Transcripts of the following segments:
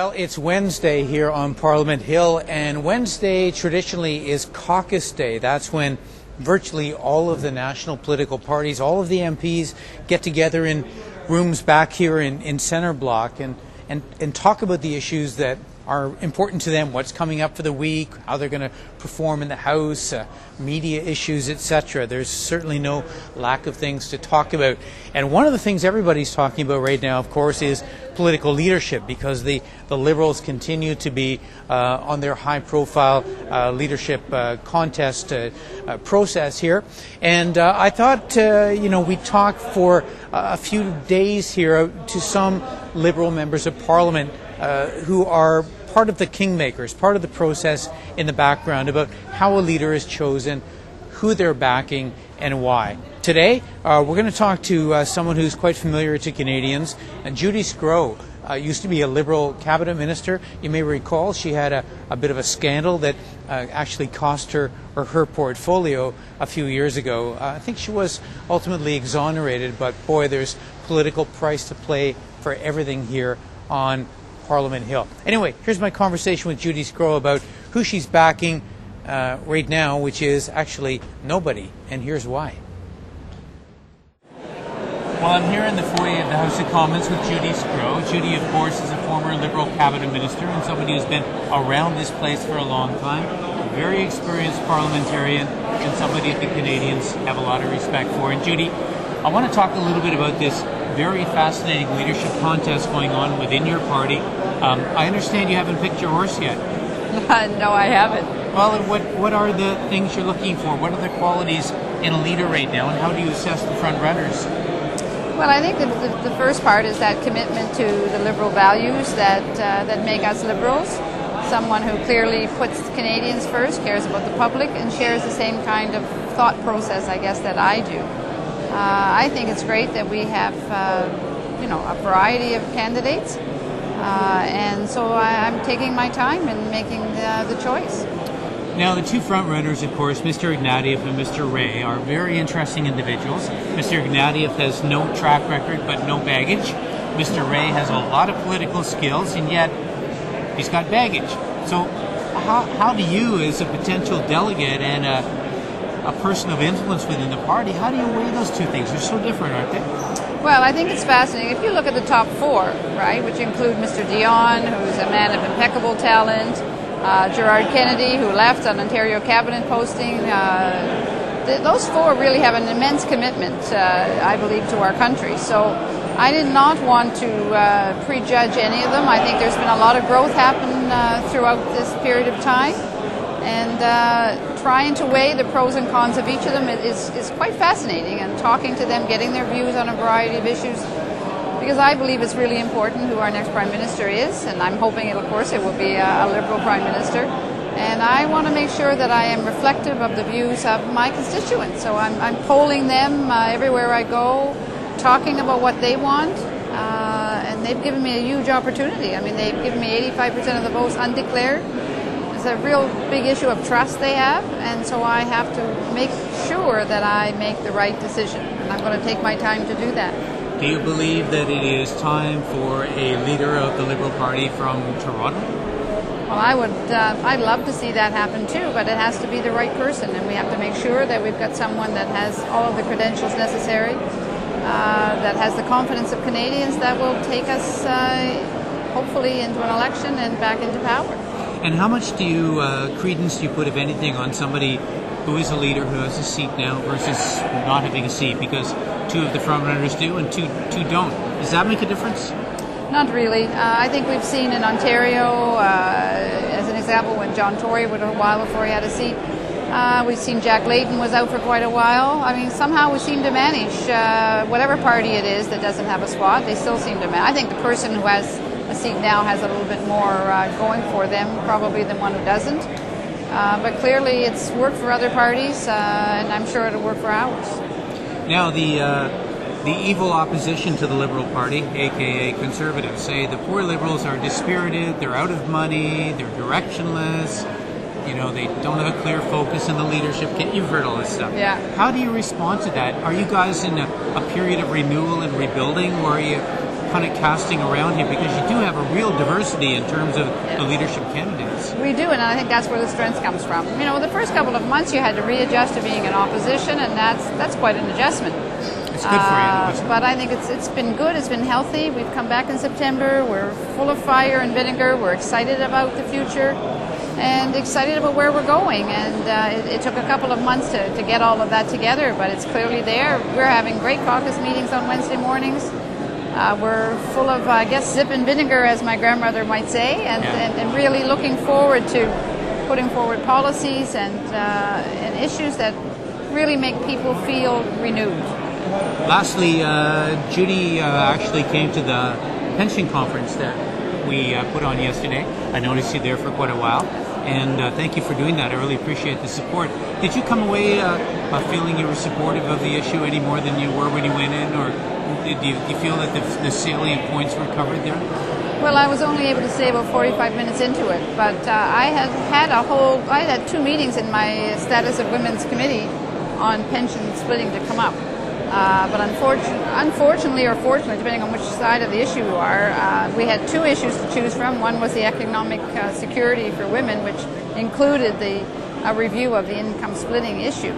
Well, it's Wednesday here on Parliament Hill, and Wednesday traditionally is caucus day. That's when virtually all of the national political parties, all of the MPs get together in rooms back here in Centre Block and talk about the issues that are important to them, what's coming up for the week, how they're going to perform in the House, media issues, etc. There's certainly no lack of things to talk about. And one of the things everybody's talking about right now, of course, is political leadership, because the Liberals continue to be on their high-profile leadership contest process here. And I thought, we'd talk for a few days here to some Liberal members of Parliament who are part of the kingmakers, part of the process in the background about how a leader is chosen, who they're backing, and why. Today, we're going to talk to someone who's quite familiar to Canadians, Judy Sgro. Used to be a Liberal cabinet minister. You may recall she had a bit of a scandal that actually cost her portfolio a few years ago. I think she was ultimately exonerated, but boy, there's political price to pay for everything here on Parliament Hill. Anyway, here's my conversation with Judy Sgro about who she's backing right now, which is actually nobody, and here's why. Well, I'm here in the foyer of the House of Commons with Judy Sgro. Judy, of course, is a former Liberal cabinet minister and somebody who's been around this place for a long time, a very experienced parliamentarian, and somebody that the Canadians have a lot of respect for. And Judy, I want to talk a little bit about this very fascinating leadership contest going on within your party. I understand you haven't picked your horse yet. No, I haven't. Well, what are the things you're looking for? What are the qualities in a leader right now, and how do you assess the front runners? Well, I think the first part is that commitment to the Liberal values that make us Liberals. Someone who clearly puts Canadians first, cares about the public, and shares the same kind of thought process, I guess, that I do. I think it's great that we have, a variety of candidates, and so I'm taking my time in making the choice. Now, the two front runners, of course, Mr. Ignatieff and Mr. Ray, are very interesting individuals. Mr. Ignatieff has no track record but no baggage. Mr. Ray has a lot of political skills, and yet he's got baggage. So how do you, as a potential delegate and a person of influence within the party, how do you weigh those two things? They're so different, aren't they? Well, I think it's fascinating. If you look at the top four, right, which include Mr. Dion, who's a man of impeccable talent, Gerard Kennedy, who left on Ontario cabinet posting, those four really have an immense commitment, I believe, to our country. So I did not want to prejudge any of them. I think there's been a lot of growth happen throughout this period of time. And trying to weigh the pros and cons of each of them is quite fascinating, and talking to them, getting their views on a variety of issues, because I believe it's really important who our next Prime Minister is, and I'm hoping, of course, it will be a Liberal Prime Minister. And I want to make sure that I am reflective of the views of my constituents. So I'm polling them everywhere I go, talking about what they want, and they've given me a huge opportunity. I mean, they've given me 85% of the votes undeclared. It's a real big issue of trust they have, and so I have to make sure that I make the right decision, and I'm going to take my time to do that. Do you believe that it is time for a leader of the Liberal Party from Toronto? Well, I'd love to see that happen too, but it has to be the right person, and we have to make sure that we've got someone that has all of the credentials necessary, that has the confidence of Canadians, that will take us hopefully into an election and back into power. And how much credence do you put, if anything, on somebody who is a leader who has a seat now versus not having a seat? Because two of the front runners do and two don't. Does that make a difference? Not really. I think we've seen in Ontario, as an example, when John Tory was a while before he had a seat. We've seen Jack Layton was out for quite a while. I mean, somehow we seem to manage, whatever party it is that doesn't have a spot, they still seem to manage. I think the person who has a seat now has a little bit more going for them probably than one who doesn't. But clearly it's worked for other parties, and I'm sure it'll work for ours. Now, the evil opposition to the Liberal Party, aka Conservatives, say the poor Liberals are dispirited, they're out of money, they're directionless, they don't have a clear focus in the leadership. You've heard all this stuff. Yeah. How do you respond to that? Are you guys in a period of renewal and rebuilding where you kind of casting around here, because you do have a real diversity in terms of the leadership candidates. We do, and I think that's where the strength comes from. You know, the first couple of months you had to readjust to being in opposition, and that's quite an adjustment. It's good for you. But I think it's been good. It's been healthy. We've come back in September. We're full of fire and vinegar. We're excited about the future and excited about where we're going. And it took a couple of months to get all of that together, but it's clearly there. We're having great caucus meetings on Wednesday mornings. We're full of, I guess, zip and vinegar, as my grandmother might say, and really looking forward to putting forward policies and issues that really make people feel renewed. Lastly, Judy actually came to the pension conference that we put on yesterday. I noticed you there for quite a while, and thank you for doing that. I really appreciate the support. Did you come away feeling you were supportive of the issue any more than you were when you went in, or do you feel that the salient points were covered there? Well, I was only able to stay about 45 minutes into it, but I had 2 meetings in my status of women's committee on pension splitting to come up. But unfortunately or fortunately, depending on which side of the issue you are, we had 2 issues to choose from. One was the economic security for women, which included a review of the income splitting issue,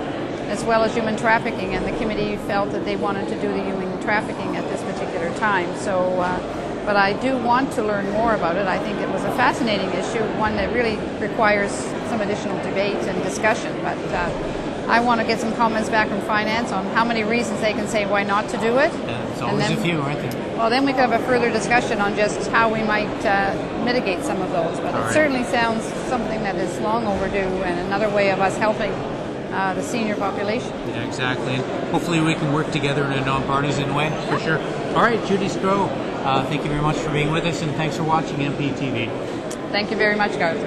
as well as human trafficking, and the committee felt that they wanted to do the human trafficking at this particular time. So, but I do want to learn more about it. I think it was a fascinating issue, one that really requires some additional debate and discussion, but I want to get some comments back from finance on how many reasons they can say why not to do it. There's always a few, aren't there? Well, then we could have a further discussion on just how we might mitigate some of those. But it certainly sounds something that is long overdue, and another way of us helping the senior population. Yeah, exactly. And hopefully we can work together in a nonpartisan way, for sure. All right, Judy Sgro, thank you very much for being with us, and thanks for watching MPtv. Thank you very much, Garth.